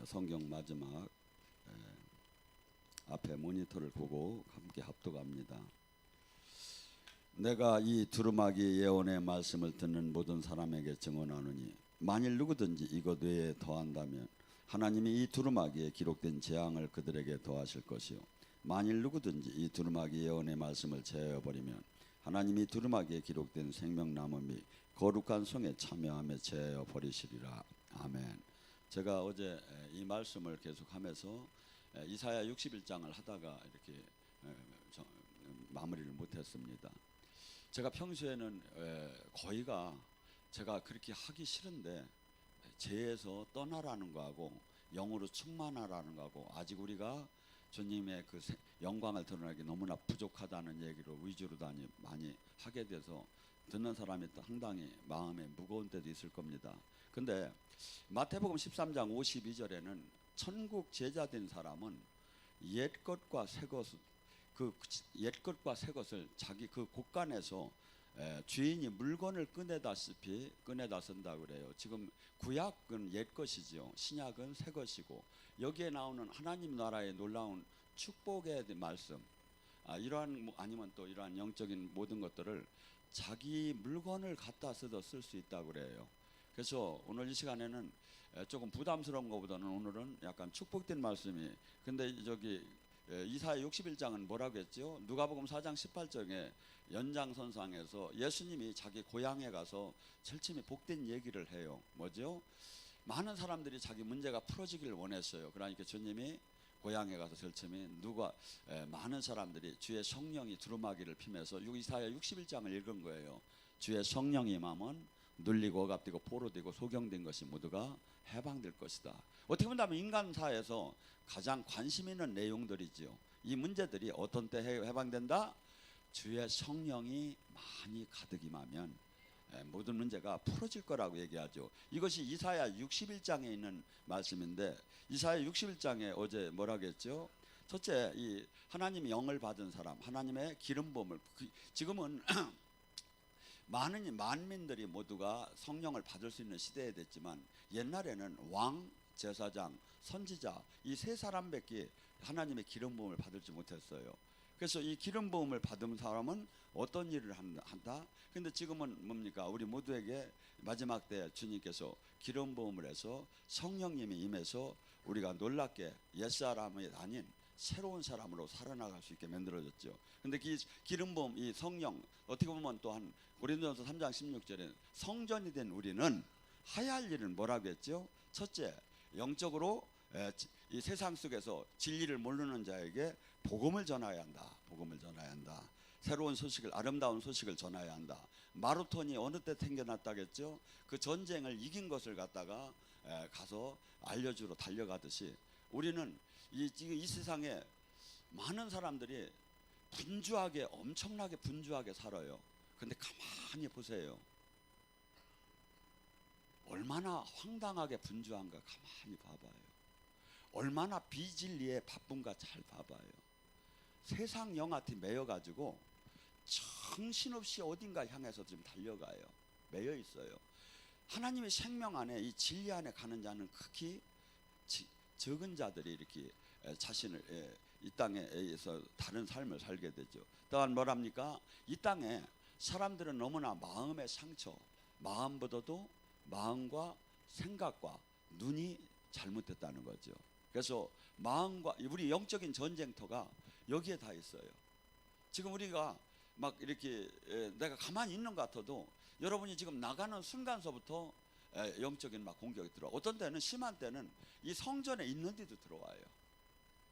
성경 마지막 앞에 모니터를 보고 함께 합독합니다. 내가 이 두루마기 예언의 말씀을 듣는 모든 사람에게 증언하노니 만일 누구든지 이것 외에 더한다면 하나님이 이 두루마기에 기록된 재앙을 그들에게 더하실 것이요 만일 누구든지 이 두루마기 예언의 말씀을 제하여 버리면 하나님이 두루마기에 기록된 생명나무 및 거룩한 성에 참여함에 제하여 버리시리라. 아멘. 제가 어제 이 말씀을 계속하면서 이사야 61장을 하다가 이렇게 마무리를 못했습니다. 제가 평소에는 거의가 제가 그렇게 하기 싫은데 죄에서 떠나라는 거하고 영으로 충만하라는 거하고 아직 우리가 주님의 그 영광을 드러내기 너무나 부족하다는 얘기로 위주로 많이 하게 돼서 듣는 사람이 상당히 마음에 무거운 때도 있을 겁니다. 근데 마태복음 13장 52절에는 천국 제자된 사람은 옛것과 새것을 옛것과 새것을 자기 그 곳간에서 주인이 물건을 꺼내다시피 꺼내다 쓴다고 그래요. 지금 구약은 옛것이죠. 신약은 새것이고 여기에 나오는 하나님 나라의 놀라운 축복의 말씀 이러한 아니면 또 이러한 영적인 모든 것들을 자기 물건을 갖다 써도 쓸 수 있다고 그래요. 그래서 오늘 이 시간에는 조금 부담스러운 것보다는 오늘은 약간 축복된 말씀이 근데 저기 이사야 61장은 뭐라고 했죠? 누가복음 4장 18절에 연장선상에서 예수님이 자기 고향에 가서 철심히 복된 얘기를 해요. 뭐죠? 많은 사람들이 자기 문제가 풀어지기를 원했어요. 그러니까 주님이 고향에 가서 절침이 많은 사람들이 주의 성령이 두루마기를 피면서 이사야 61장을 읽은 거예요. 주의 성령이 임하면 눌리고 억압되고 포로되고 소경된 것이 모두가 해방될 것이다. 어떻게 본다면 인간사에서 가장 관심 있는 내용들이지요. 이 문제들이 어떤 때 해방된다? 주의 성령이 많이 가득 임하면 모든 문제가 풀어질 거라고 얘기하죠. 이것이 이사야 61장에 있는 말씀인데 이사야 61장에 어제 뭐라고 했죠? 첫째, 이 하나님의 영을 받은 사람, 하나님의 기름 부음을 지금은 많은 만민들이 모두가 성령을 받을 수 있는 시대에 됐지만 옛날에는 왕, 제사장, 선지자 이 세 사람밖에 하나님의 기름 부음을 받을지 못했어요. 그래서 이 기름 부음을 받은 사람은 어떤 일을 한다? 근데 지금은 뭡니까? 우리 모두에게 마지막 때 주님께서 기름 부음을 해서 성령님이 임해서 우리가 놀랍게 옛사람이 아닌 새로운 사람으로 살아나갈 수 있게 만들어졌죠. 근데 이 기름 부음, 이 성령 어떻게 보면 또한 고린도전서 3장 16절에 성전이 된 우리는 해야 할 일은 뭐라고 했죠? 첫째, 영적으로 이 세상 속에서 진리를 모르는 자에게 복음을 전해야 한다. 복음을 전해야 한다. 새로운 소식을 아름다운 소식을 전해야 한다. 마라톤이 어느 때 생겨났다겠죠? 그 전쟁을 이긴 것을 갖다가 가서 알려주러 달려가듯이 우리는 이 세상에 많은 사람들이 분주하게 엄청나게 분주하게 살아요. 근데 가만히 보세요. 얼마나 황당하게 분주한가 가만히 봐봐요. 얼마나 비진리에 바쁜가 잘 봐봐요. 세상 영한테 매여가지고 정신없이 어딘가 향해서 지금 달려가요. 매여 있어요. 하나님의 생명 안에 이 진리 안에 가는 자는 극히 적은 자들이 이렇게 자신을 이 땅에서 다른 삶을 살게 되죠. 또한 뭐랍니까? 이 땅에 사람들은 너무나 마음의 상처, 마음보다도 마음과 생각과 눈이 잘못됐다는 거죠. 그래서 마음과 우리 영적인 전쟁터가 여기에 다 있어요. 지금 우리가 막 이렇게 내가 가만히 있는 것 같아도 여러분이 지금 나가는 순간서부터 영적인 막 공격이 들어와. 어떤 때는 심한 때는 이 성전에 있는데도 들어와요.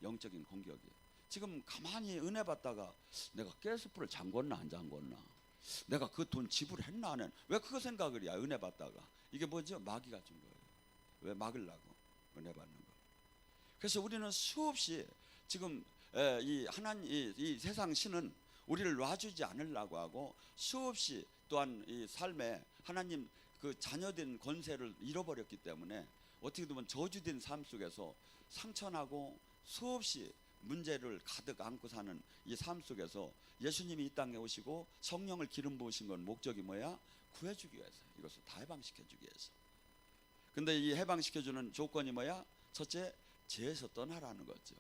영적인 공격이. 지금 가만히 은혜 받다가 내가 가스불을 잠궜나 안 잠궜나, 내가 그 돈 지불했나 안 했나, 왜 그거 생각을 해야 은혜 받다가. 이게 뭐죠? 마귀가 준 거예요. 왜? 막으려고 은혜 받는 거. 그래서 우리는 수없이 지금 이 세상 신은 우리를 놔주지 않으려고 하고 수없이 또한 이 삶에 하나님 그 자녀된 권세를 잃어버렸기 때문에 어떻게 보면 저주된 삶 속에서 상처나고 수없이 문제를 가득 안고 사는 이 삶 속에서 예수님이 이 땅에 오시고 성령을 기름 부으신 건 목적이 뭐야? 구해주기 위해서. 이것을 다 해방시켜주기 위해서. 근데 이 해방시켜주는 조건이 뭐야? 첫째, 죄에서 떠나라는 거죠.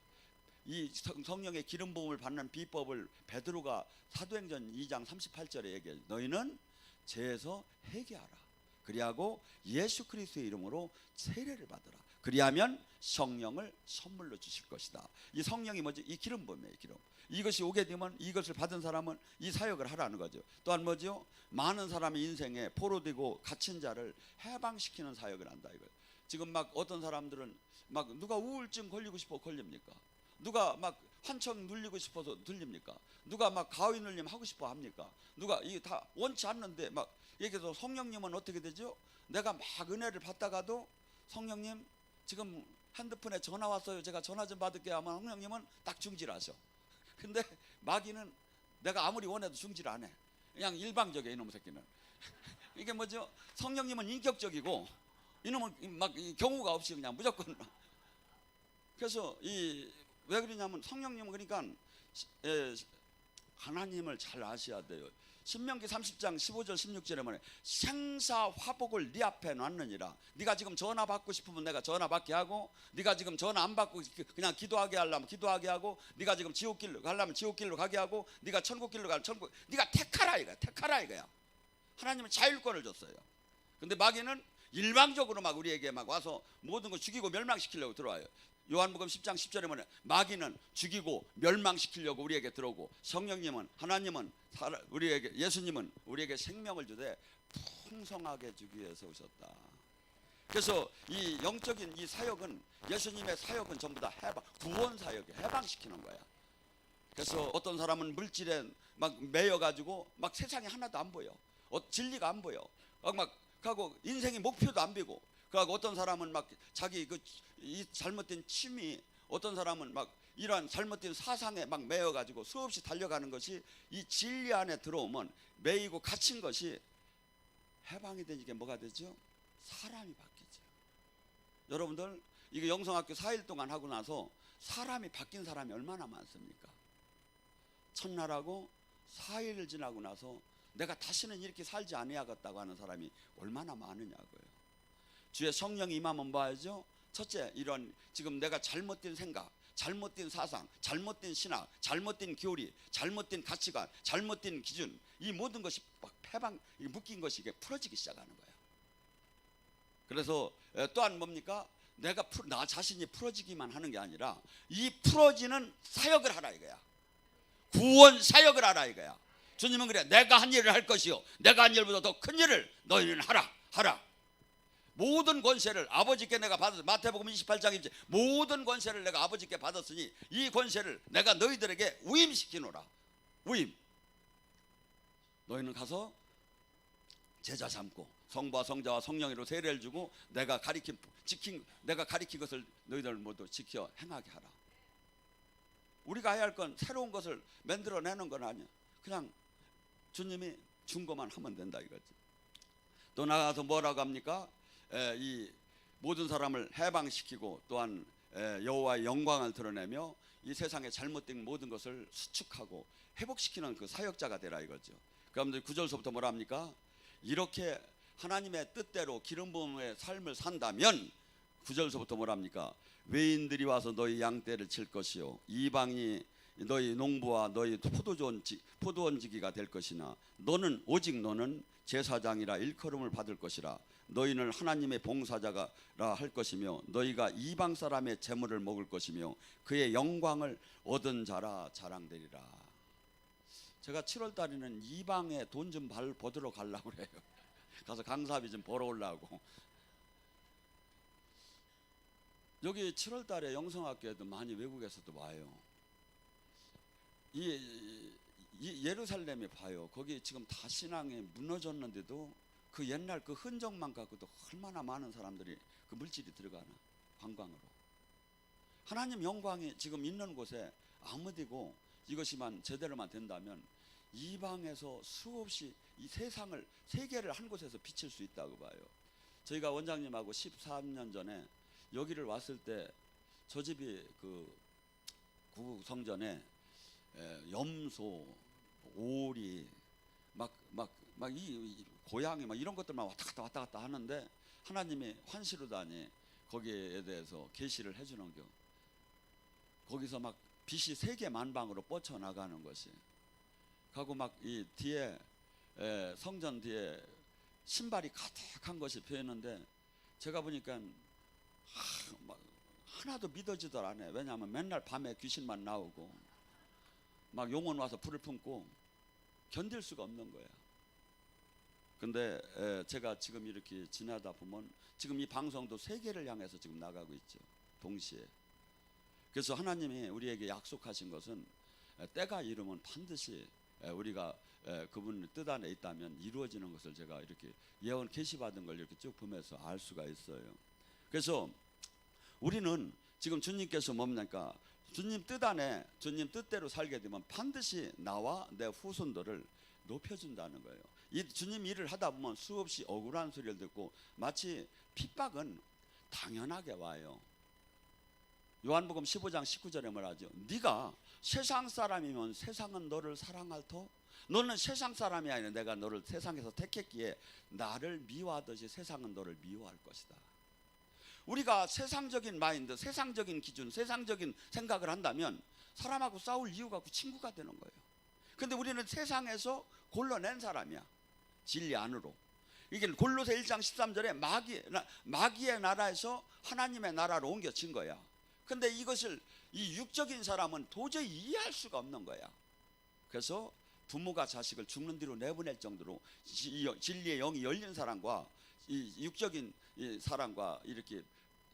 이 성령의 기름 부음을 받는 비법을 베드로가 사도행전 2장 38절에 얘기해요. 너희는 죄에서 회개하라. 그리하고 예수 그리스도의 이름으로 세례를 받으라. 그리하면 성령을 선물로 주실 것이다. 이 성령이 뭐죠? 이 기름 부음이에요. 기름. 이것이 오게 되면 이것을 받은 사람은 이 사역을 하라는 거죠. 또한 뭐죠? 많은 사람의 인생에 포로되고 갇힌 자를 해방시키는 사역을 한다 이거예요. 지금 막 어떤 사람들은 막 누가 우울증 걸리고 싶어 걸립니까? 누가 막 환청 눌리고 싶어서 눌립니까? 누가 막 가위 눌림 하고 싶어 합니까? 누가 이게 다 원치 않는데 막 얘기해서 성령님은 어떻게 되죠? 내가 막 은혜를 받다가도 성령님 지금 핸드폰에 전화 왔어요. 제가 전화 좀 받을게요 하면 성령님은 딱 중지하셔. 근데 마귀는 내가 아무리 원해도 중지를 안 해. 그냥 일방적이야 이놈의 새끼는. 이게 뭐죠? 성령님은 인격적이고 이놈은 막 경우가 없이 그냥 무조건. 그래서 왜 그러냐면 성령님은 그러니까 하나님을 잘 아셔야 돼요. 신명기 30장 15절 16절에 뭐래? 생사화복을 네 앞에 놨느니라. 네가 지금 전화 받고 싶으면 내가 전화 받게 하고, 네가 지금 전화 안 받고 그냥 기도하게 하려면 기도하게 하고, 네가 지금 지옥길로 가려면 지옥길로 가게 하고, 네가 천국길로 가면 천국. 네가 택하라 이거야. 택하라 이거야. 하나님은 자율권을 줬어요. 근데 마귀는 일방적으로 막 우리에게 막 와서 모든 걸 죽이고 멸망시키려고 들어와요. 요한복음 10장 10절에 뭐냐? 마귀는 죽이고 멸망시키려고 우리에게 들어오고, 성령님은 하나님은 우리에게, 예수님은 우리에게 생명을 주되 풍성하게 주기 위해서 오셨다. 그래서 이 영적인 이 사역은, 예수님의 사역은 전부 다 구원 사역이야. 해방시키는 거야. 그래서 어떤 사람은 물질에 막 매여 가지고 막 세상에 하나도 안 보여. 진리가 안 보여. 막 하고 인생의 목표도 안 보이고. 그리고 어떤 사람은 막 자기 이 잘못된 취미, 어떤 사람은 막 이러한 잘못된 사상에 막 매여 가지고 수없이 달려가는 것이 이 진리 안에 들어오면 매이고 갇힌 것이 해방이 되니까 뭐가 되죠? 사람이 바뀌죠. 여러분들 이거 영성학교 4일 동안 하고 나서 사람이 바뀐 사람이 얼마나 많습니까? 첫날하고 4일을 지나고 나서 내가 다시는 이렇게 살지 아니하겠다고 하는 사람이 얼마나 많으냐고요. 주의 성령이 임하면 봐야죠. 첫째, 이런 지금 내가 잘못된 생각, 잘못된 사상, 잘못된 신학, 잘못된 교리, 잘못된 가치관, 잘못된 기준, 이 모든 것이 막 묶인 것이 이게 풀어지기 시작하는 거예요. 그래서 또한 뭡니까? 내가 나 자신이 풀어지기만 하는 게 아니라 이 풀어지는 사역을 하라 이거야. 구원 사역을 하라 이거야. 주님은 그래, 내가 한 일을 할 것이요 내가 한 일보다 더 큰 일을 너희는 하라. 모든 권세를 아버지께 내가 받았으니, 마태복음 28장이지, 모든 권세를 내가 아버지께 받았으니 이 권세를 내가 너희들에게 위임시키노라. 위임. 너희는 가서 제자 삼고 성부와 성자와 성령으로 세례를 주고 내가 가리킨 것을 너희들 모두 지켜 행하게 하라. 우리가 해야 할 건 새로운 것을 만들어내는 건 아니야. 그냥 주님이 준 것만 하면 된다 이거지. 또 나가서 뭐라고 합니까? 이 모든 사람을 해방시키고 또한 여호와의 영광을 드러내며 이 세상에 잘못된 모든 것을 수축하고 회복시키는 그 사역자가 되라 이거죠. 그러면 9절서부터 뭐라 합니까? 이렇게 하나님의 뜻대로 기름 부음의 삶을 산다면 9절서부터 뭐라 합니까? 외인들이 와서 너희 양떼를 칠 것이요 이방이 너희 농부와 너희 포도원지기가 될 것이나 오직 너는 제사장이라 일컬음을 받을 것이라. 너희는 하나님의 봉사자라 할 것이며 너희가 이방 사람의 재물을 먹을 것이며 그의 영광을 얻은 자라 자랑되리라. 제가 7월 달에는 이방에 돈 좀 벌들어 가려고 그래요. 가서 강사비 좀 벌어오려고. 여기 7월 달에 영성학교에도 많이 외국에서도 와요. 이 예루살렘에 봐요. 거기 지금 다 신앙이 무너졌는데도 그 옛날 그 흔적만 갖고도 얼마나 많은 사람들이 그 물질이 들어가나, 관광으로. 하나님 영광이 지금 있는 곳에 아무데고 이것이만 제대로만 된다면 이방에서 수없이 이 세계를 한 곳에서 비칠 수 있다고 봐요. 저희가 원장님하고 13년 전에 여기를 왔을 때 저 집이 그 구국 성전에 염소, 오리, 이 고양이 막 이런 것들만 왔다 갔다 하는데 하나님이 환시로다니 거기에 대해서 계시를 해주는 겨. 거기서 막 빛이 세계 만방으로 뻗쳐나가는 것이. 하고 막 이 뒤에 성전 뒤에 신발이 가득한 것이 보였는데, 제가 보니까 막 하나도 믿어지들 않아. 왜냐하면 맨날 밤에 귀신만 나오고 막 용원 와서 불을 품고 견딜 수가 없는 거야. 근데 제가 지금 이렇게 지나다 보면 지금 이 방송도 세계를 향해서 지금 나가고 있죠, 동시에. 그래서 하나님이 우리에게 약속하신 것은 때가 이르면 반드시 우리가 그분의 뜻 안에 있다면 이루어지는 것을 제가 이렇게 예언 계시받은 걸 이렇게 쭉 보면서 알 수가 있어요. 그래서 우리는 지금 주님께서 뭡니까? 주님 뜻 안에, 주님 뜻대로 살게 되면 반드시 나와 내 후손들을 높여준다는 거예요. 이 주님 일을 하다 보면 수없이 억울한 소리를 듣고 마치 핍박은 당연하게 와요. 요한복음 15장 19절에 뭐라죠? 네가 세상 사람이면 세상은 너를 사랑할 터? 너는 세상 사람이 아니라 내가 너를 세상에서 택했기에 나를 미워하듯이 세상은 너를 미워할 것이다. 우리가 세상적인 마인드, 세상적인 기준, 세상적인 생각을 한다면 사람하고 싸울 이유가 없고 친구가 되는 거예요. 근데 우리는 세상에서 골라낸 사람이야, 진리 안으로. 이게 골로새 1장 13절에 마귀의 나라에서 하나님의 나라로 옮겨진 거야. 근데 이것을 이 육적인 사람은 도저히 이해할 수가 없는 거야. 그래서 부모가 자식을 죽는 뒤로 내보낼 정도로 진리의 영이 열린 사람과 이 육적인 이 사람과 이렇게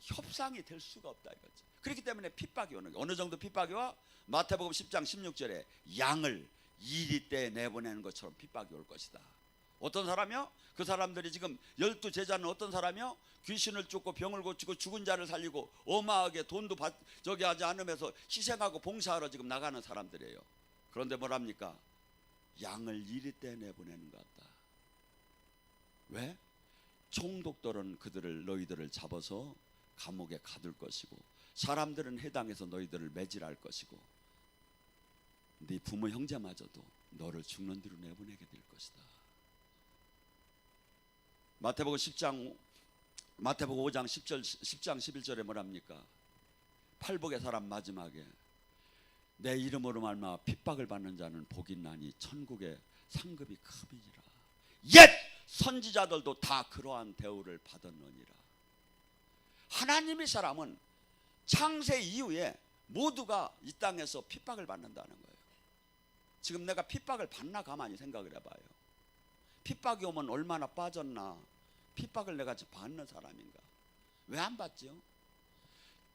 협상이 될 수가 없다 이거지. 그렇기 때문에 핍박이 오는 거야. 어느 정도 핍박이 와? 마태복음 10장 16절에 양을 이리 때 내보내는 것처럼 핍박이 올 것이다. 어떤 사람이요? 그 사람들이 지금 12제자는 어떤 사람이요? 귀신을 쫓고 병을 고치고 죽은 자를 살리고 어마하게 돈도 저기 하지 않으면서 희생하고 봉사하러 지금 나가는 사람들이에요. 그런데 뭐랍니까? 양을 이리 때 내보내는 것 같다. 왜? 총독들은 너희들을 잡아서 감옥에 가둘 것이고 사람들은 해당해서 너희들을 매질할 것이고 네 부모 형제마저도 너를 죽는 뒤로 내보내게 될 것이다. 마태복음 5장 10장 11절에 뭐랍니까? 팔복의 사람 마지막에 내 이름으로 말미암아 핍박을 받는 자는 복이 있나니 천국의 상급이 크니라. 옛 선지자들도 다 그러한 대우를 받았느니라. 하나님의 사람은 창세 이후에 모두가 이 땅에서 핍박을 받는다는 거예요. 지금 내가 핍박을 받나 가만히 생각을 해봐요. 핍박이 오면 얼마나 빠졌나. 핍박을 내가 받는 사람인가. 왜 안 받죠?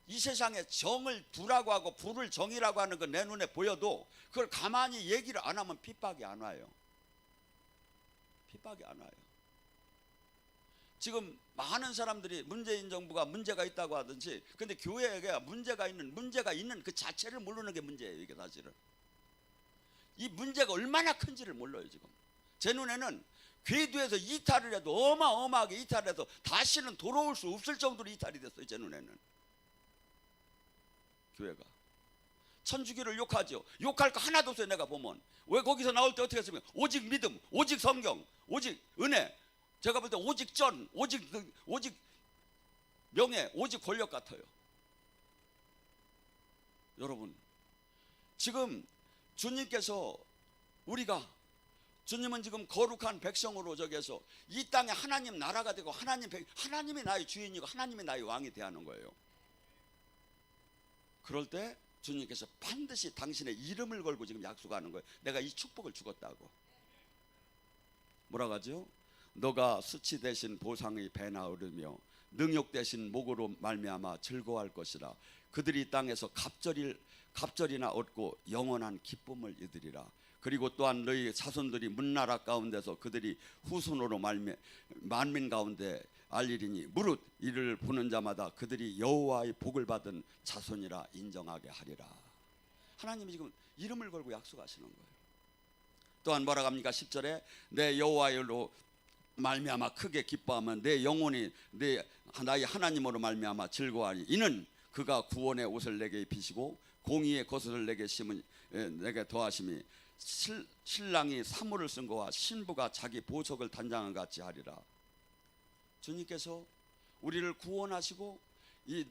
이 세상에 정을 부라고 하고 부를 정이라고 하는 건 내 눈에 보여도 그걸 가만히 얘기를 안 하면 핍박이 안 와요. 핍박이 안 와요. 지금 많은 사람들이 문재인 정부가 문제가 있다고 하든지, 근데 교회에 문제가 있는 그 자체를 모르는 게 문제예요. 이게 사실은 이 문제가 얼마나 큰지를 몰라요. 지금 제 눈에는 궤도에서 이탈을 해도 어마어마하게 이탈해서 다시는 돌아올 수 없을 정도로 이탈이 됐어요. 제 눈에는. 교회가 천주교를 욕하죠. 욕할 거 하나도 없어요. 내가 보면 왜 거기서 나올 때 어떻게 했습니까? 오직 믿음, 오직 성경, 오직 은혜. 제가 볼 때 오직 전, 오직 명예, 오직 권력 같아요. 여러분, 지금 주님께서 주님은 지금 거룩한 백성으로 저기에서 이 땅에 하나님 나라가 되고 하나님이 나의 주인이고 하나님이 나의 왕이 되는 거예요. 그럴 때 주님께서 반드시 당신의 이름을 걸고 지금 약속하는 거예요. 내가 이 축복을 주겠다고. 뭐라고 하죠? 너가 수치 대신 보상의 배나 오르며 능욕 대신 목으로 말미암아 즐거워할 것이라. 그들이 땅에서 갑절이나 얻고 영원한 기쁨을 이으리라. 그리고 또한 너희 자손들이 문나라 가운데서 그들이 후손으로 만민 가운데 알리리니 무릇 이를 보는 자마다 그들이 여호와의 복을 받은 자손이라 인정하게 하리라. 하나님이 지금 이름을 걸고 약속하시는 거예요. 또한 뭐라고 합니까? 10절에 내 여호와로 말미암아 크게 기뻐하면 내 영혼이 나의 하나님으로 말미암아 즐거워하니 이는 그가 구원의 옷을 내게 입히시고 공의의 겉옷을 내게 더하심이 신랑이 사물을 쓴 것과 신부가 자기 보석을 단장한 같이 하리라. 주님께서 우리를 구원하시고 이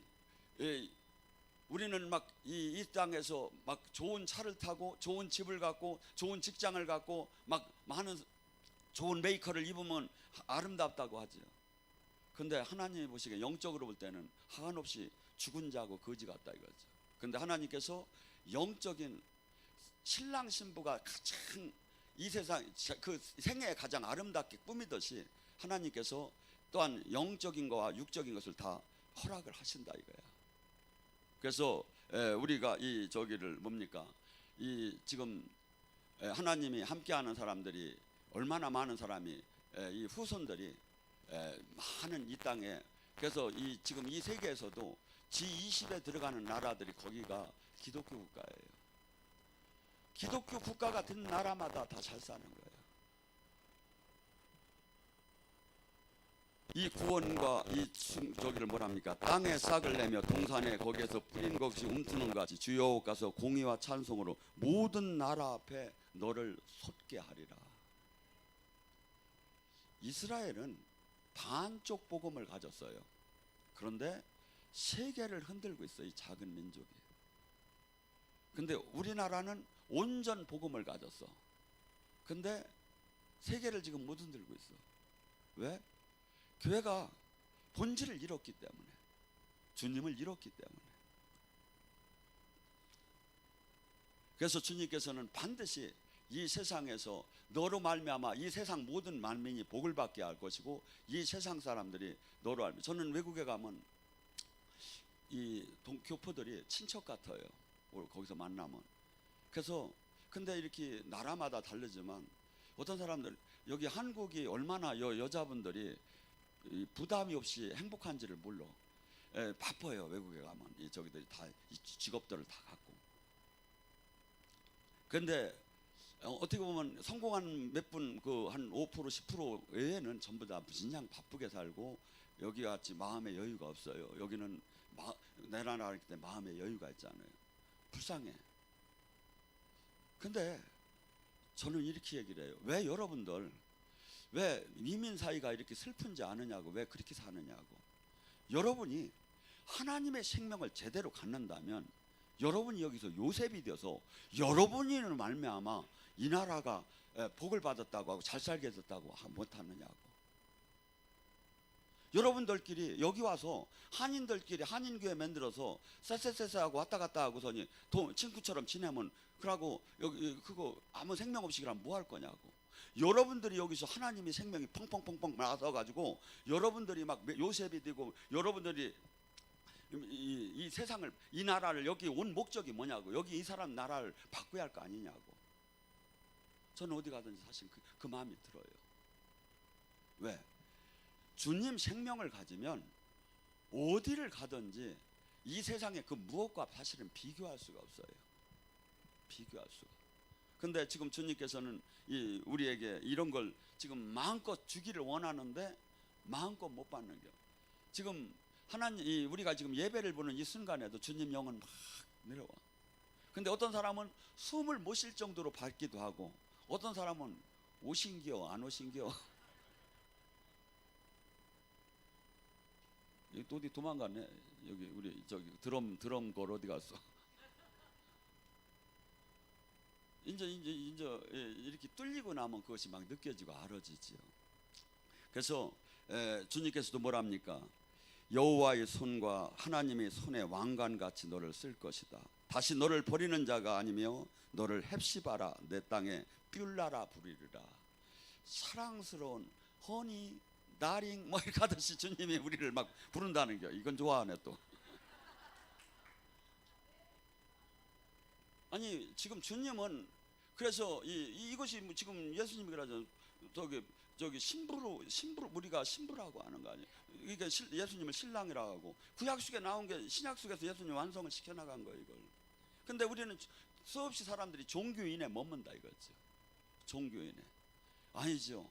우리는 막 이 땅에서 막 좋은 차를 타고 좋은 집을 갖고 좋은 직장을 갖고 막 많은 좋은 메이커를 입으면 아름답다고 하죠. 근데 하나님이 보시기에 영적으로 볼 때는 한없이 죽은 자고 거지 같다 이거죠. 근데 하나님께서 영적인 신랑 신부가 가장 이 세상 그 생애에 가장 아름답게 꾸미듯이 하나님께서 또한 영적인 거와 육적인 것을 다 허락을 하신다 이거야. 그래서 우리가 이 저기를 뭡니까? 이 지금 하나님이 함께하는 사람들이 얼마나 많은 사람이 이 후손들이 많은 이 땅에, 그래서 이 지금 이 세계에서도 G20에 들어가는 나라들이 거기가 기독교 국가예요. 기독교 국가 같은 나라마다 다 잘 사는 거예요. 이 구원과 이 저기를 뭐랍니까? 땅에 싹을 내며 동산에 거기에서 뿌린 것이 움트는 것 같이 주여 가서 공의와 찬송으로 모든 나라 앞에 너를 솟게 하리라. 이스라엘은 반쪽 복음을 가졌어요. 그런데 세계를 흔들고 있어요. 이 작은 민족이. 근데 우리나라는 온전 복음을 가졌어. 근데 세계를 지금 못 흔들고 있어. 왜? 교회가 본질을 잃었기 때문에, 주님을 잃었기 때문에. 그래서 주님께서는 반드시 이 세상에서 너로 말미암아 이 세상 모든 만민이 복을 받게 할 것이고 이 세상 사람들이 너로 알면, 저는 외국에 가면 이 교포들이 친척 같아요. 거기서 만나면. 그래서 근데 이렇게 나라마다 다르지만 어떤 사람들 여기 한국이 얼마나 여자분들이 부담이 없이 행복한지를 몰라. 바빠요. 외국에 가면 이 저기들이 다 이 직업들을 다 갖고. 근데 어떻게 보면 성공한 몇 분 그 한 5% 10% 외에는 전부 다 그냥 바쁘게 살고 여기 같이 마음의 여유가 없어요. 여기는 내 나라이기 때문에 마음의 여유가 있잖아요. 불쌍해. 근데 저는 이렇게 얘기를 해요. 왜 여러분들 왜 이민 사이가 이렇게 슬픈지 아느냐고, 왜 그렇게 사느냐고. 여러분이 하나님의 생명을 제대로 갖는다면 여러분이 여기서 요셉이 되어서 여러분이는 말미암아 이 나라가 복을 받았다고 하고 잘 살게 됐다고 못하느냐고. 여러분들끼리 여기 와서 한인들끼리 한인교회 만들어서 쎄쎄쎄쎄하고 왔다 갔다 하고서니 친구처럼 지내면 그러고 여기 그거 아무 생명 없이 그러면 뭐 할 거냐고. 여러분들이 여기서 하나님의 생명이 펑펑펑펑 나서 가지고 여러분들이 막 요셉이 되고 여러분들이 이 세상을, 이 나라를, 여기 온 목적이 뭐냐고. 여기 이 사람 나라를 바꿔야 할 거 아니냐고. 저는 어디 가든지 사실 그 마음이 들어요. 왜? 주님 생명을 가지면 어디를 가든지 이 세상의 그 무엇과 사실은 비교할 수가 없어요. 비교할 수가. 근데 지금 주님께서는 우리에게 이런 걸 지금 마음껏 주기를 원하는데 마음껏 못 받는 게, 지금 하나님 우리가 지금 예배를 보는 이 순간에도 주님 영은 막 내려와. 근데 어떤 사람은 숨을 못 쉴 정도로 받기도 하고 어떤 사람은 오신겨 안 오신겨. 여기 또 어디 도망갔네. 여기 우리 저기 드럼 걸 어디 갔어? 이제 이렇게 뚫리고 나면 그것이 막 느껴지고 알아지지요. 그래서 주님께서도 뭐랍니까? 여호와의 손과 하나님의 손의 왕관같이 너를 쓸 것이다. 다시 너를 버리는 자가 아니며 너를 헵시바라 내 땅에 뷸라라 부리리라. 사랑스러운 허니 나링 뭐 이렇게 하듯이 주님이 우리를 막 부른다는 게, 이건 좋아하네 또. 아니 지금 주님은 그래서 이것이 지금 예수님이 그러죠. 저기 신부로 우리가 신부라고 하는 거 아니에요. 이게 예수님을 신랑이라고 하고 구약 속에 나온 게 신약 속에서 예수님 완성을 시켜 나간 거예요 이걸. 근데 우리는 수없이 사람들이 종교인에 머문다 이거죠. 종교인에. 아니죠.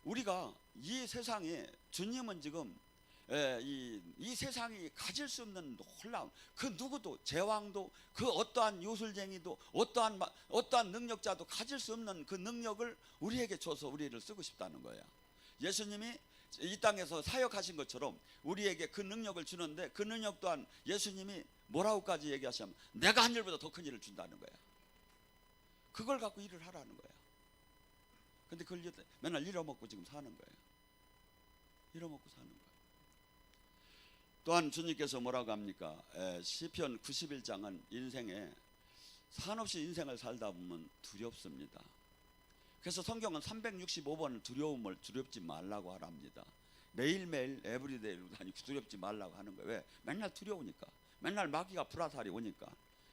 우리가 이 세상에 주님은 지금 이 세상이 가질 수 없는 놀라운, 그 누구도, 제왕도, 그 어떠한 요술쟁이도, 어떠한 능력자도 가질 수 없는 그 능력을 우리에게 줘서 우리를 쓰고 싶다는 거야. 예수님이 이 땅에서 사역하신 것처럼 우리에게 그 능력을 주는데, 그 능력 또한 예수님이 뭐라고까지 얘기하시냐면 내가 한 일보다 더 큰 일을 준다는 거야. 그걸 갖고 일을 하라는 거야. 근데 그걸 맨날 잃어먹고 지금 사는 거예요. 잃어먹고 사는 거예요. 또한 주님께서 뭐라고 합니까? 시편 91장은 인생에 산없이 인생을 살다 보면 두렵습니다. 그래서 성경은 365번 두렵지 말라고 하랍니다. 매일매일 에브리데이로 다니고 두렵지 말라고 하는 거예요. 왜? 맨날 두려우니까. 맨날 마귀가 불화살이 오니까.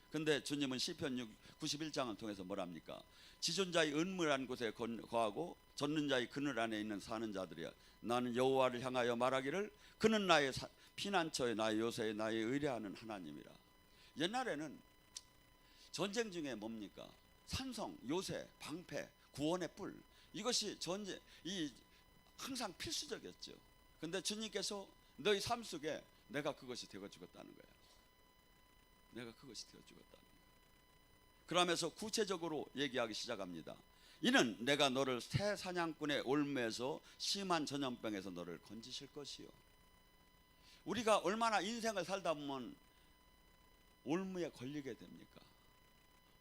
근데 주님은 시편 91장을 통해서 뭐랍니까? 지존자의 은밀한 곳에 거하고 젖는 자의 그늘 안에 있는 사는 자들이야. 나는 여호와를 향하여 말하기를 그는 나의 피난처에 나의 요새에 나의 의뢰하는 하나님이라. 옛날에는 전쟁 중에 뭡니까? 산성, 요새, 방패, 구원의 뿔, 이것이 항상 필수적이었죠. 근데 주님께서 너희 삶 속에 내가 그것이 되어 죽었다는 거야. 내가 그것이 되어 죽었다는 거야. 그러면서 구체적으로 얘기하기 시작합니다. 이는 내가 너를 새 사냥꾼의 올무에서 심한 전염병에서 너를 건지실 것이요. 우리가 얼마나 인생을 살다 보면 올무에 걸리게 됩니까?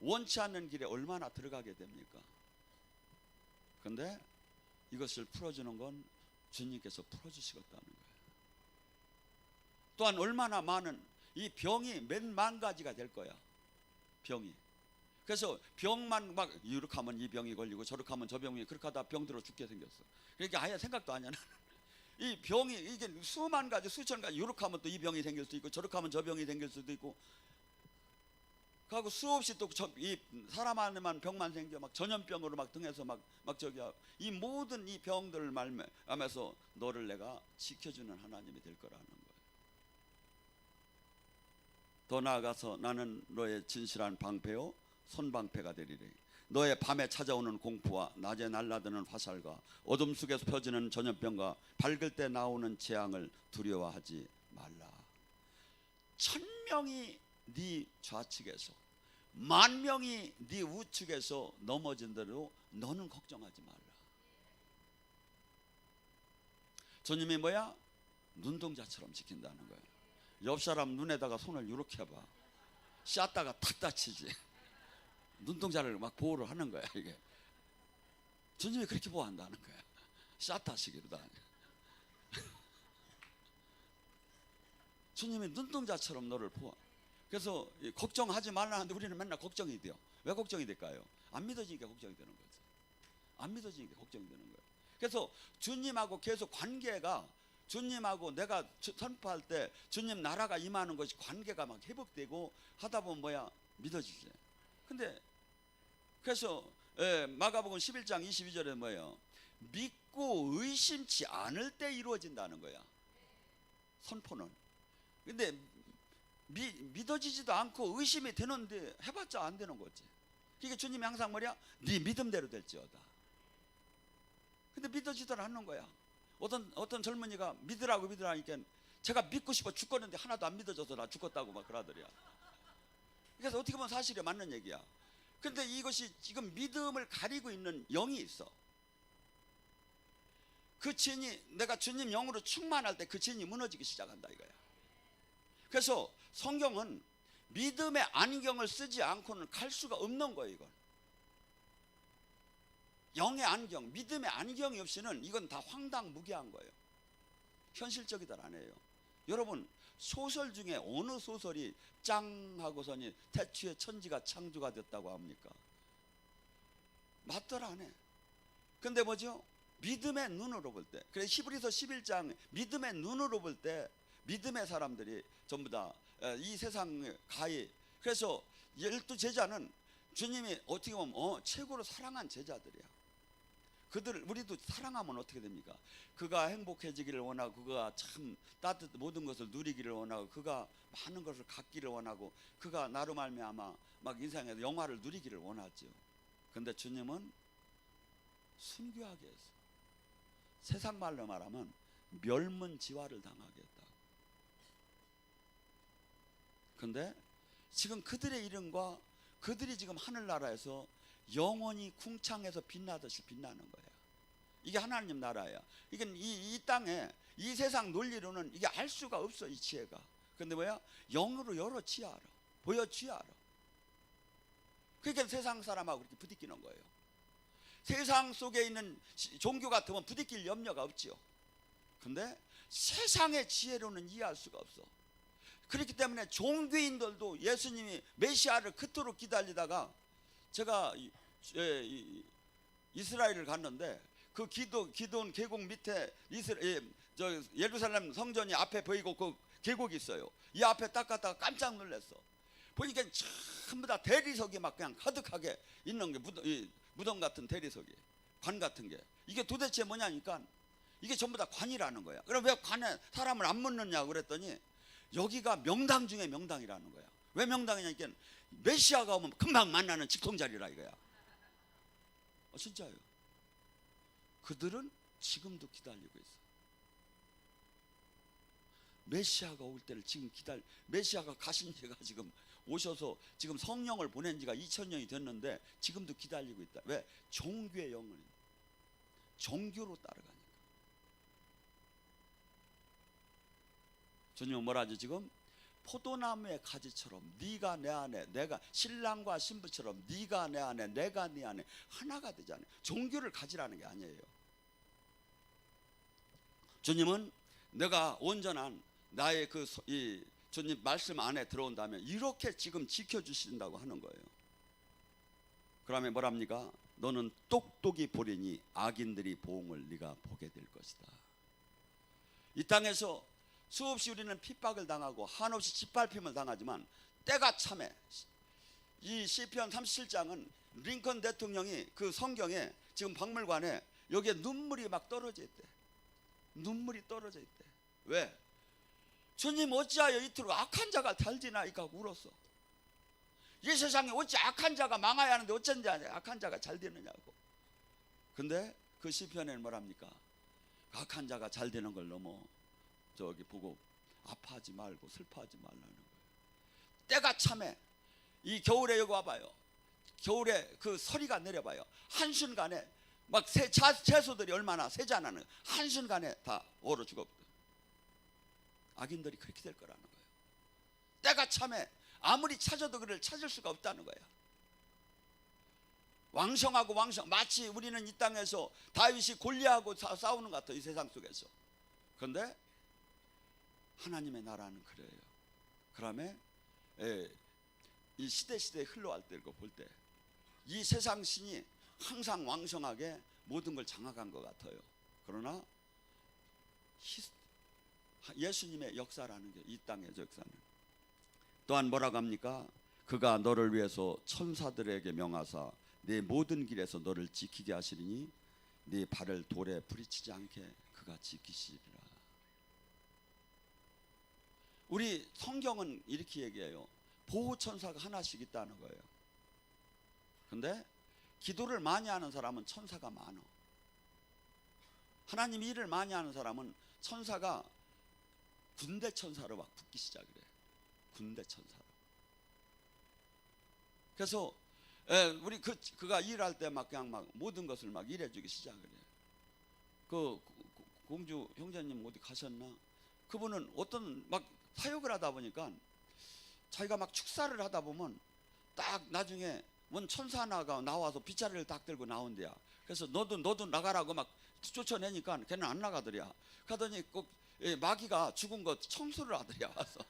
원치 않는 길에 얼마나 들어가게 됩니까? 근데 이것을 풀어주는 건 주님께서 풀어주시겠다는 거예요. 또한 얼마나 많은 이 병이 몇만 가지가 될 거야. 병이. 그래서 병만 막 이렇게 하면 이 병이 걸리고 저렇게 하면 저 병이, 그렇게 하다 병들어 죽게 생겼어. 그러니까 아예 생각도 안 하냐. 이 병이 이게 수만 가지 수천 가지, 이렇게 하면 또 이 병이 생길 수도 있고 저렇게 하면 저 병이 생길 수도 있고, 그리고 수없이 또 이 사람 안에만 병만 생겨 막 전염병으로 막 등에서 막 저기 이 모든 이 병들을 말미암아서 너를 내가 지켜주는 하나님이 될 거라는 거예요. 더 나아가서 나는 너의 진실한 방패요 손방패가 되리니 너의 밤에 찾아오는 공포와 낮에 날아드는 화살과 어둠 속에서 펴지는 전염병과 밝을 때 나오는 재앙을 두려워하지 말라. 1000명이 네 좌측에서 10,000명이 네 우측에서 넘어진대로 너는 걱정하지 말라. 주님이 뭐야? 눈동자처럼 지킨다는 거예요. 옆 사람 눈에다가 손을 이렇게 해봐. 샷다가 탁 다치지. 눈동자를 막 보호를 하는 거야. 이게 주님이 그렇게 보호한다는 거야. 샷다시기로다. 주님이 눈동자처럼 너를 보호. 그래서 걱정하지 말라는데 우리는 맨날 걱정이 돼요. 왜 걱정이 될까요? 안 믿어지니까 걱정이 되는 거죠. 안 믿어지니까 걱정이 되는 거예요. 그래서 주님하고 계속 관계가, 주님하고 내가 선포할 때 주님 나라가 임하는 것이 관계가 막 회복되고 하다 보면 뭐야? 믿어지지. 근데 그래서 마가복음 11장 22절에 뭐예요? 믿고 의심치 않을 때 이루어진다는 거야. 선포는. 근데 믿어지지도 않고 의심이 되는데 해봤자 안 되는 거지. 그러니까 주님이 항상 뭐냐? 네 믿음대로 될지어다. 근데 믿어지들 않는 거야. 어떤 젊은이가 믿으라고 하니까 제가 믿고 싶어 죽겠는데 하나도 안 믿어져서 나 죽었다고 막 그러더래요. 그래서 어떻게 보면 사실에 맞는 얘기야. 근데 이것이 지금 믿음을 가리고 있는 영이 있어. 그 진이, 내가 주님 영으로 충만할 때 그 진이 무너지기 시작한다 이거야. 그래서 성경은 믿음의 안경을 쓰지 않고는 갈 수가 없는 거예요. 이건 영의 안경, 믿음의 안경이 없이는 이건 다 황당무계한 거예요. 현실적이다 안 해요. 여러분, 소설 중에 어느 소설이 짱 하고서니 태초에 천지가 창조가 됐다고 합니까? 맞더라 안 해. 근데 뭐죠? 믿음의 눈으로 볼 때, 그래서 히브리서 11장 믿음의 눈으로 볼 때 믿음의 사람들이 전부 다 이 세상에 가히, 그래서 12제자는 주님이 어떻게 보면 최고로 사랑한 제자들이야. 우리도 사랑하면 어떻게 됩니까? 그가 행복해지기를 원하고, 그가 참 모든 것을 누리기를 원하고, 그가 많은 것을 갖기를 원하고, 그가 나로 말미암아 막 인생에서 영화를 누리기를 원하죠. 근데 주님은 순교하게 해서, 세상 말로 말하면 멸문지화를 당하게 했다. 근데 지금 그들의 이름과 그들이 지금 하늘나라에서 영원히 궁창에서 빛나듯이 빛나는 거예요. 이게 하나님 나라야. 이게 이 땅에 이 세상 논리로는 이게 알 수가 없어, 이 지혜가. 근데 뭐야? 영으로 열어 지하라, 보여 지하라. 그러니까 세상 사람하고 그렇게 부딪히는 거예요. 세상 속에 있는 종교 같으면 부딪힐 염려가 없지요. 근데 세상의 지혜로는 이해할 수가 없어. 그렇기 때문에 종교인들도 예수님이 메시아를 그토록 기다리다가, 제가 이스라엘을 갔는데 그 기돈 계곡 밑에 예루살렘 성전이 앞에 보이고 그 계곡이 있어요. 이 앞에 딱 갔다가 깜짝 놀랐어. 보니까 전부 다 대리석이 막 그냥 가득하게 있는 게 무덤 같은 대리석이, 관 같은 게. 이게 도대체 뭐냐니까 이게 전부 다 관이라는 거야. 그럼 왜 관에 사람을 안 묻느냐고 그랬더니 여기가 명당 중에 명당이라는 거야. 왜 명당이냐니까 메시아가 오면 금방 만나는 직통자리라 이거야. 진짜요. 그들은 지금도 기다리고 있어. 메시아가 올 때를 지금 메시아가 가신 지가 지금 오셔서 지금 성령을 보낸 지가 2000년이 됐는데 지금도 기다리고 있다. 왜? 종교의 영을, 종교로 따라가니까. 주님은 뭐라 하죠? 지금 포도나무의 가지처럼 네가 내 안에, 내가 신랑과 신부처럼 네가 내 안에 내가 네 안에 하나가 되잖아요. 종교를 가지라는 게 아니에요. 주님은 내가 온전한 나의 이 주님 말씀 안에 들어온다면 이렇게 지금 지켜주신다고 하는 거예요. 그러면 뭐랍니까? 너는 똑똑히 보리니 악인들이 보응을 네가 보게 될 것이다. 이 땅에서 수없이 우리는 핍박을 당하고 한없이 짓밟힘을 당하지만 때가 참에, 이 시편 37장은 링컨 대통령이 그 성경에 지금 박물관에 여기에 눈물이 막 떨어져 있대. 눈물이 떨어져 있대. 왜? 주님 어찌하여 이토록 악한 자가 잘 지나이까 울었어. 이 세상에 어찌 악한 자가 망해야 하는데 어쩐지 악한 자가 잘 되느냐고. 근데 그 시편에는 뭐랍니까? 악한 자가 잘 되는 걸 넘어 저기 보고 아파하지 말고 슬퍼하지 말라는 거예요. 때가 참에, 이 겨울에 여기 와봐요. 겨울에 그 서리가 내려봐요. 한순간에 막 채소들이 얼마나 세잖아요. 한순간에 다 얼어 죽었거든. 악인들이 그렇게 될 거라는 거예요. 때가 참에 아무리 찾아도 그를 찾을 수가 없다는 거야. 왕성하고 마치 우리는 이 땅에서 다윗이 골리앗하고 싸우는 것 같아요, 이 세상 속에서. 그런데 하나님의 나라는 그래요. 그러면 이 시대 흘러갈 때고 볼 때 이 세상 신이 항상 왕성하게 모든 걸 장악한 것 같아요. 그러나 예수님의 역사라는 게, 이 땅의 역사는 또한 뭐라고 합니까? 그가 너를 위해서 천사들에게 명하사 네 모든 길에서 너를 지키게 하시리니 네 발을 돌에 부딪히지 않게 그가 지키시리라. 우리 성경은 이렇게 얘기해요. 보호천사가 하나씩 있다는 거예요. 근데 기도를 많이 하는 사람은 천사가 많아. 하나님 일을 많이 하는 사람은 천사가 군대 천사로 막 붙기 시작을 해. 군대 천사로. 그래서 우리 그가 일할 때 막 그냥 막 모든 것을 막 일해주기 시작을 해. 그 공주 형제님 어디 가셨나? 그분은 어떤 막 사역을 하다 보니까 자기가 막 축사를 하다 보면 딱 나중에 원 천사 하나가 나와서 빗자루를 딱 들고 나온대야. 그래서 너도 나가라고 막 쫓아내니까 걔는 안 나가더랴. 가더니 꼭 마귀가 죽은 거 청소를 하더랴 와서.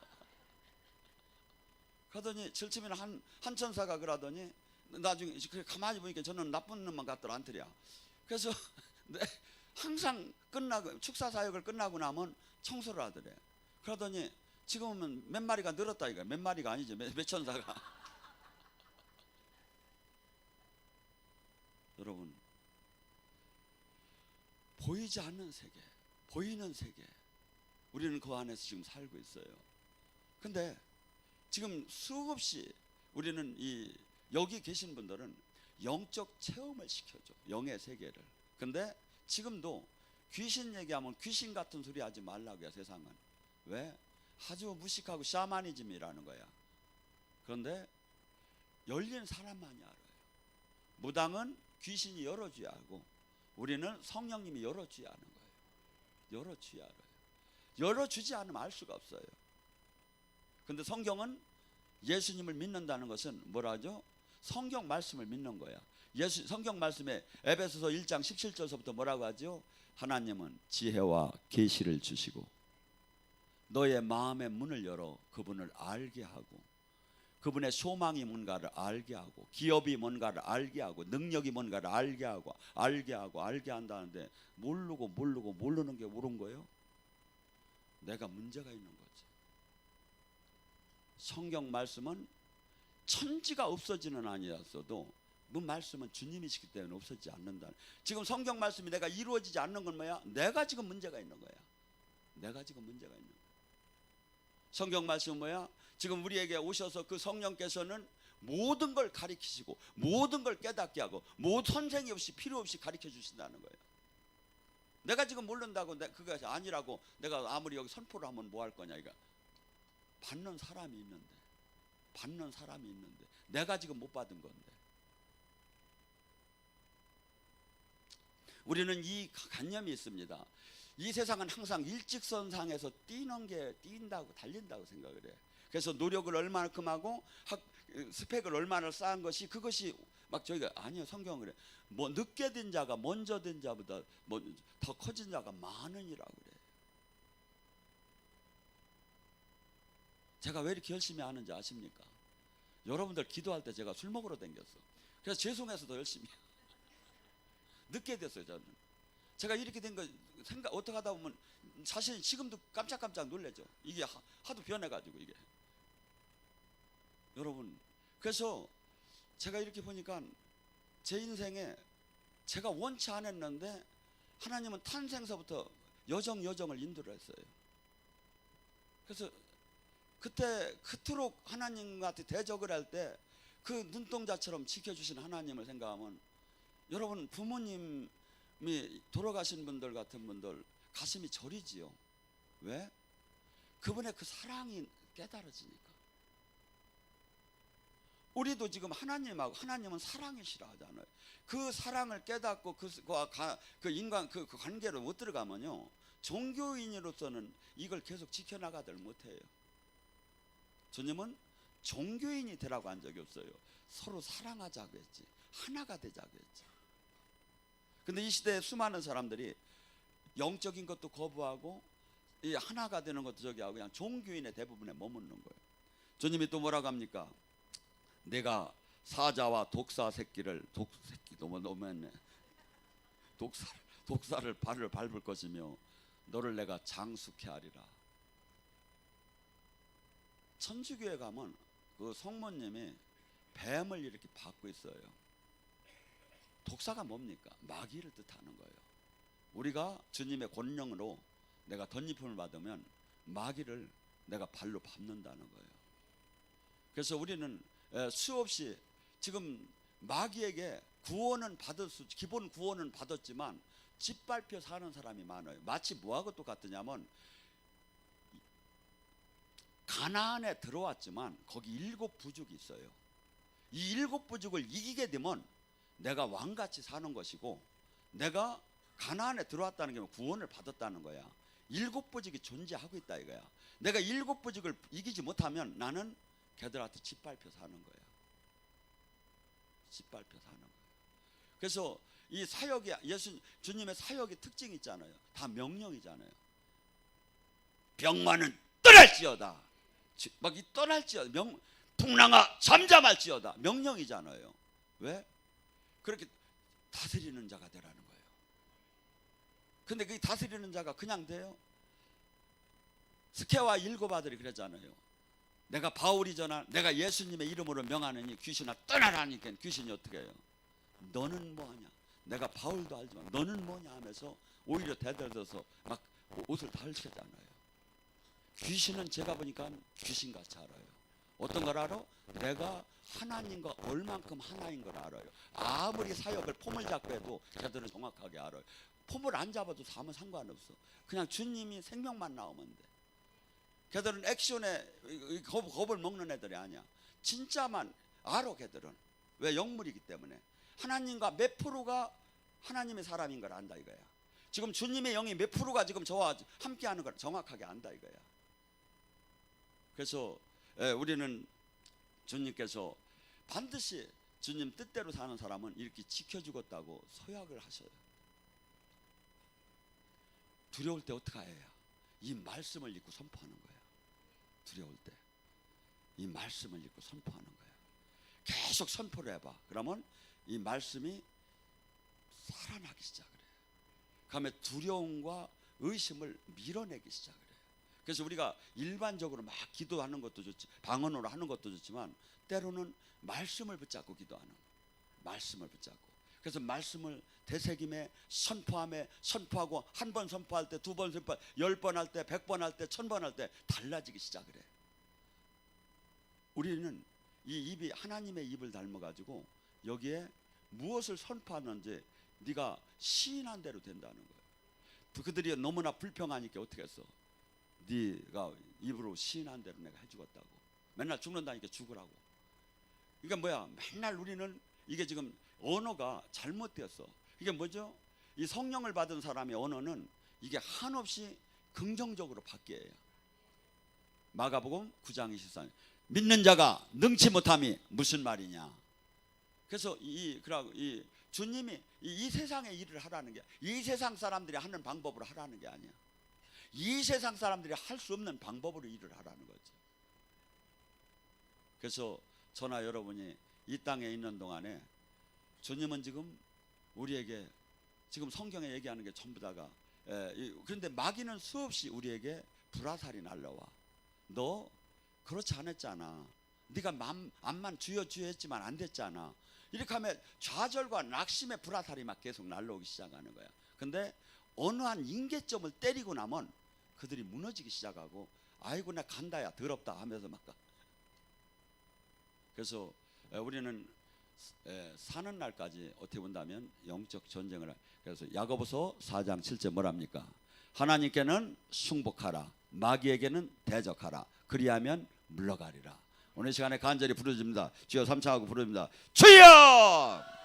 가더니 절치면 한 천사가 그러더니 나중에 가만히 보니까 저는 나쁜 놈만 같더라 않더랴. 그래서 항상 끝나고 축사 사역을 끝나고 나면 청소를 하더래. 그러더니 지금은 몇 마리가 늘었다 이거야. 몇 마리가 아니지, 몇 천사가. 여러분, 보이지 않는 세계, 보이는 세계, 우리는 그 안에서 지금 살고 있어요. 근데 지금 수없이 우리는 여기 계신 분들은 영적 체험을 시켜줘, 영의 세계를. 근데 지금도 귀신 얘기하면 귀신 같은 소리 하지 말라고요, 세상은. 왜? 아주 무식하고 샤머니즘이라는 거야. 그런데 열린 사람만이 알아요. 무당은 귀신이 열어줘야 하고, 우리는 성령님이 열어줘야 하는 거예요. 열어줘야 알아요. 열어주지 않으면 알 수가 없어요. 근데 성경은 예수님을 믿는다는 것은 뭐라 하죠? 성경 말씀을 믿는 거야. 성경 말씀에 에베소서 1장 17절서부터 뭐라고 하죠? 하나님은 지혜와 계시를 주시고 너의 마음의 문을 열어 그분을 알게 하고 그분의 소망이 뭔가를 알게 하고 기업이 뭔가를 알게 하고 능력이 뭔가를 알게 한다는데 모르는 게 옳은 거예요? 내가 문제가 있는 거지. 성경 말씀은 천지가 없어지는 아니었어도 그 말씀은 주님이시기 때문에 없어지지 않는다. 지금 성경 말씀이 내가 이루어지지 않는 건 뭐야? 내가 지금 문제가 있는 거야. 내가 지금 문제가 있는 거야. 성경 말씀은 뭐야? 지금 우리에게 오셔서 그 성령께서는 모든 걸 가르치시고 모든 걸 깨닫게 하고 선생이 없이 필요 없이 가르쳐 주신다는 거예요. 내가 지금 모른다고 그게 아니라고 내가 아무리 여기 선포를 하면 뭐 할 거냐. 이거 받는 사람이 있는데 내가 지금 못 받은 건데. 우리는 이 관념이 있습니다. 이 세상은 항상 일직선상에서 달린다고 생각을 해. 그래서 노력을 얼마만큼 하고 스펙을 얼마나 쌓은 것이 그것이 막 저희가 아니요, 성경은 그래. 뭐 늦게 된 자가 먼저 된 자보다 뭐 더 커진 자가 많으니라고 그래. 제가 왜 이렇게 열심히 하는지 아십니까? 여러분들 기도할 때 제가 술 먹으러 댕겼어. 그래서 죄송해서 더 열심히 늦게 됐어요. 저는 제가 이렇게 된 거 어떻게 하다 보면 사실 지금도 깜짝깜짝 놀라죠. 이게 하도 변해가지고 이게. 여러분, 그래서 제가 이렇게 보니까 제 인생에 제가 원치 않았는데 하나님은 탄생서부터 여정을 인도를 했어요. 그래서 그때 그토록 하나님한테 대적을 할 때 그 눈동자처럼 지켜주신 하나님을 생각하면 여러분, 부모님이 돌아가신 분들 같은 분들 가슴이 저리지요. 왜? 그분의 그 사랑이 깨달아지니까. 우리도 지금 하나님은 사랑이시라 하잖아요. 그 사랑을 깨닫고 그 인간 그 관계로 못 들어가면요, 종교인으로서는 이걸 계속 지켜나가들 못해요. 주님은 종교인이 되라고 한 적이 없어요. 서로 사랑하자고 했지, 하나가 되자고 했지. 근데 이 시대에 수많은 사람들이 영적인 것도 거부하고 이 하나가 되는 것도 저기 하고 그냥 종교인의 대부분에 머무는 거예요. 주님이 또 뭐라고 합니까? 내가 사자와 독사 새끼도 너무 했네. 독사를 발을 밟을 것이며 너를 내가 장수케 하리라. 천주교에 가면 그 성모님이 뱀을 이렇게 받고 있어요. 독사가 뭡니까? 마귀를 뜻하는 거예요. 우리가 주님의 권능으로 내가 덧입힘을 받으면 마귀를 내가 발로 밟는다는 거예요. 그래서 우리는 수없이 지금 마귀에게 기본 구원은 받았지만 짓밟혀 사는 사람이 많아요. 마치 뭐하고 똑같으냐면 가나안에 들어왔지만 거기 7 부족이 있어요. 이 7 부족을 이기게 되면 내가 왕같이 사는 것이고, 내가 가나안에 들어왔다는 게 구원을 받았다는 거야. 7 부족이 존재하고 있다 이거야. 내가 7 부족을 이기지 못하면 나는 걔들한테 짓밟혀 사는 거야. 짓밟혀 사는 거야. 그래서 이 사역이 주님의 사역의 특징이 있잖아요. 다 명령이잖아요. 병만은 떠날지어다. 막 이 떠날지어다. 풍랑아 잠잠할지어다. 명령이잖아요. 왜? 그렇게 다스리는 자가 되라는 거예요. 근데 그 다스리는 자가 그냥 돼요? 스케와 7 아들이 그랬잖아요. 내가 바울이잖아. 내가 예수님의 이름으로 명하느니 귀신아 떠나라니까 귀신이 어떻게 해요? 너는 뭐하냐? 내가 바울도 알지만 너는 뭐냐 하면서 오히려 대들어서 막 옷을 다 헐쳤잖아요. 귀신은 제가 보니까 귀신같이 알아요. 어떤 걸 알아? 내가 하나님과 얼만큼 하나인 걸 알아요. 아무리 사역을 폼을 잡고 해도 걔들은 정확하게 알아요. 폼을 안 잡아도 아무 상관없어. 그냥 주님이 생명만 나오면 돼. 걔들은 액션에 겁을 먹는 애들이 아니야. 진짜만 알아. 걔들은 왜? 영물이기 때문에. 하나님과 몇 프로가 하나님의 사람인 걸 안다 이거야. 지금 주님의 영이 몇 프로가 지금 저와 함께하는 걸 정확하게 안다 이거야. 그래서 우리는 주님께서 반드시 주님 뜻대로 사는 사람은 이렇게 지켜주겠다고 서약을 하셔요. 두려울 때 어떻게 해야? 이 말씀을 읽고 선포하는 거야. 두려울 때 이 말씀을 읽고 선포하는 거야. 계속 선포를 해봐. 그러면 이 말씀이 살아나기 시작을 해. 그다음에 두려움과 의심을 밀어내기 시작을 해. 그래서 우리가 일반적으로 막 기도하는 것도 좋지, 방언으로 하는 것도 좋지만 때로는 말씀을 붙잡고 기도하는 거야. 말씀을 붙잡고. 그래서 말씀을 되새김에 선포하고 한 번 선포할 때, 두 번 선포할 때, 10번 할 때, 100번 할 때, 1000번 할 때 달라지기 시작을 해. 우리는 이 입이 하나님의 입을 닮아가지고 여기에 무엇을 선포하는지 네가 시인한 대로 된다는 거예요. 그들이 너무나 불평하니까 어떻게 했어? 네가 입으로 시인한 대로 내가 해주겠다고. 맨날 죽는다니까 죽으라고. 그러니까 뭐야? 맨날 우리는 이게 지금 언어가 잘못되었어. 이게 뭐죠? 이 성령을 받은 사람의 언어는 이게 한없이 긍정적으로 바뀌어야 해요. 마가복음 9장 24절. 믿는 자가 능치 못함이 무슨 말이냐? 그래서 이 주님이 이 세상의 일을 하라는 게, 이 세상 사람들이 하는 방법으로 하라는 게 아니야. 이 세상 사람들이 할 수 없는 방법으로 일을 하라는 거죠. 그래서 저나 여러분이 이 땅에 있는 동안에 주님은 지금 우리에게 지금 성경에 얘기하는 게 전부 다가 그런데 마귀는 수없이 우리에게 불화살이 날라와. 너 그렇지 않았잖아. 네가 암만 주여 주여 했지만 안 됐잖아. 이렇게 하면 좌절과 낙심의 불화살이 막 계속 날라오기 시작하는 거야. 근데 어느 한 임계점을 때리고 나면 그들이 무너지기 시작하고, 아이고 나 간다야 더럽다 하면서 막 가. 그래서 우리는 사는 날까지 어떻게 본다면 영적 전쟁을 그래서 야고보서 4장 7절 뭐랍니까? 하나님께는 승복하라, 마귀에게는 대적하라, 그리하면 물러가리라. 오늘 시간에 간절히 부르짖습니다. 주여 삼창하고 부르짖습니다. 주여!